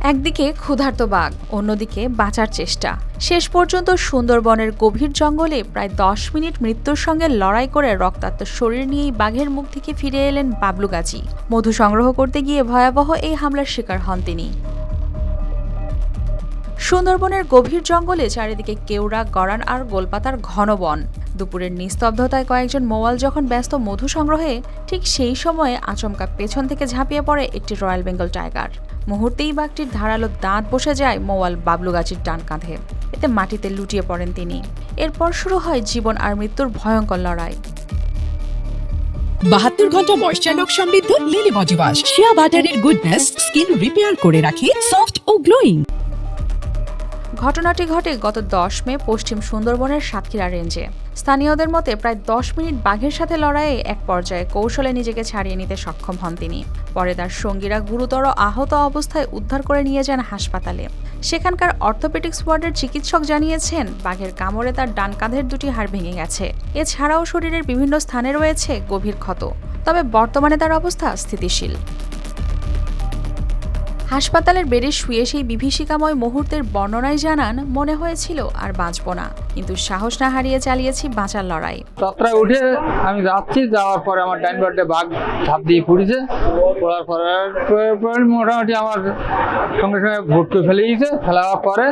একদিকে ক্ষুধার্ত বাঘ, অন্যদিকে বাঁচার চেষ্টা। শেষ পর্যন্ত সুন্দরবনের গভীর জঙ্গলে প্রায় 10 মিনিট মৃত্যুর সঙ্গে লড়াই করে রক্তাক্ত শরীর নিয়েই বাঘের মুখ থেকে ফিরে এলেন বাবলু গাজী। মধু সংগ্রহ করতে গিয়ে ভয়াবহ এই হামলার শিকার হন তিনি। সুন্দরবনের গভীর জঙ্গলে চারিদিকে কেওড়া, গড়ান আর গোলপাতার ঘন বন। দুপুরের নিস্তব্ধতায় কয়েকজন মৌয়াল যখন ব্যস্ত মধু সংগ্রহে, ঠিক সেই সময়ে আচমকা পেছন থেকে ঝাঁপিয়ে পড়ে একটি রয়্যাল বেঙ্গল টাইগার। মুহূর্তেই বাঘটির ধারালো দাঁত বসে যায় মৌয়াল বাবলু গাজীর ডান কাঁধে। এতে মাটিতে লুটিয়ে পড়েন তিনি। এরপর শুরু হয় জীবন আর মৃত্যুর ভয়ঙ্কর লড়াই। 72 ঘন্টা ময়েশ্চার লক সমৃদ্ধ লিলি বডি ওয়াশ, শিয়া বাটারের গুডনেস স্কিন রিপেয়ার করে রাখে সফট ও গ্লোয়িং। ঘটনাটি ঘটে গত 10 মে পশ্চিম সুন্দরবনের সাতক্ষীরা রেঞ্জে। স্থানীয়দের মতে প্রায় 10 মিনিট বাঘের সাথে লড়াইয়ে এক পর্যায়ে কৌশলে নিজেকে ছাড়িয়ে নিতে সক্ষম হন তিনি। পরে তার সঙ্গীরা গুরুতর আহত অবস্থায় উদ্ধার করে নিয়ে যান হাসপাতালে। সেখানকার অর্থোপেডিক্স ওয়ার্ডের চিকিৎসক জানিয়েছেন, বাঘের কামড়ে তার ডান কাঁধের দুটি হাড় ভেঙে গেছে। এছাড়াও শরীরের বিভিন্ন স্থানে রয়েছে গভীর ক্ষত, তবে বর্তমানে তার অবস্থা স্থিতিশীল। হাসপাতালের বেডে শুয়ে সেই বিভীষিকাময় মুহূর্তের বর্ণনায় জানান, মনে হয়েছিল আর বাঁচব না, কিন্তু সাহস না হারিয়ে চালিয়েছি বাঁচার লড়াই। যাত্রায় উঠে আমি যাচ্ছি, যাওয়ার পরে আমার ডাইন পাশে বাঘ ঝাঁপ দিয়ে পড়েছে। পড়ার পরে মোটামুটি আমার সঙ্গে সঙ্গে ভুটকে ফেলে দিয়েছে। ফেলার পরে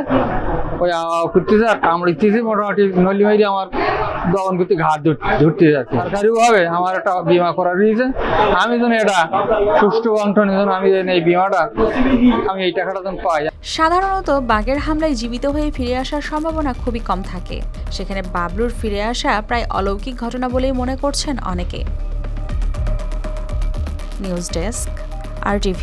ওই করতেছে আর কামড়িতেছে, মোটামুটি নলি মাইরে আমার দমন করতে ঘাট ধরতে যাচ্ছে। সরকারিভাবে আমার একটা বিমা করা রয়েছে। আমি যেন এটা সুষ্ঠু বন্টনের জন্য আমি এই বিমাটা আমি এই টাকাটা যেন পাই। সাধারণত বাঘের হামলায় জীবিত হয়ে ফিরে আসার সম্ভাবনা খুবই কম থাকে। সেখানে বাবলুর ফিরে আসা প্রায় অলৌকিক ঘটনা বলেই মনে করছেন অনেকে। News desk, RTV।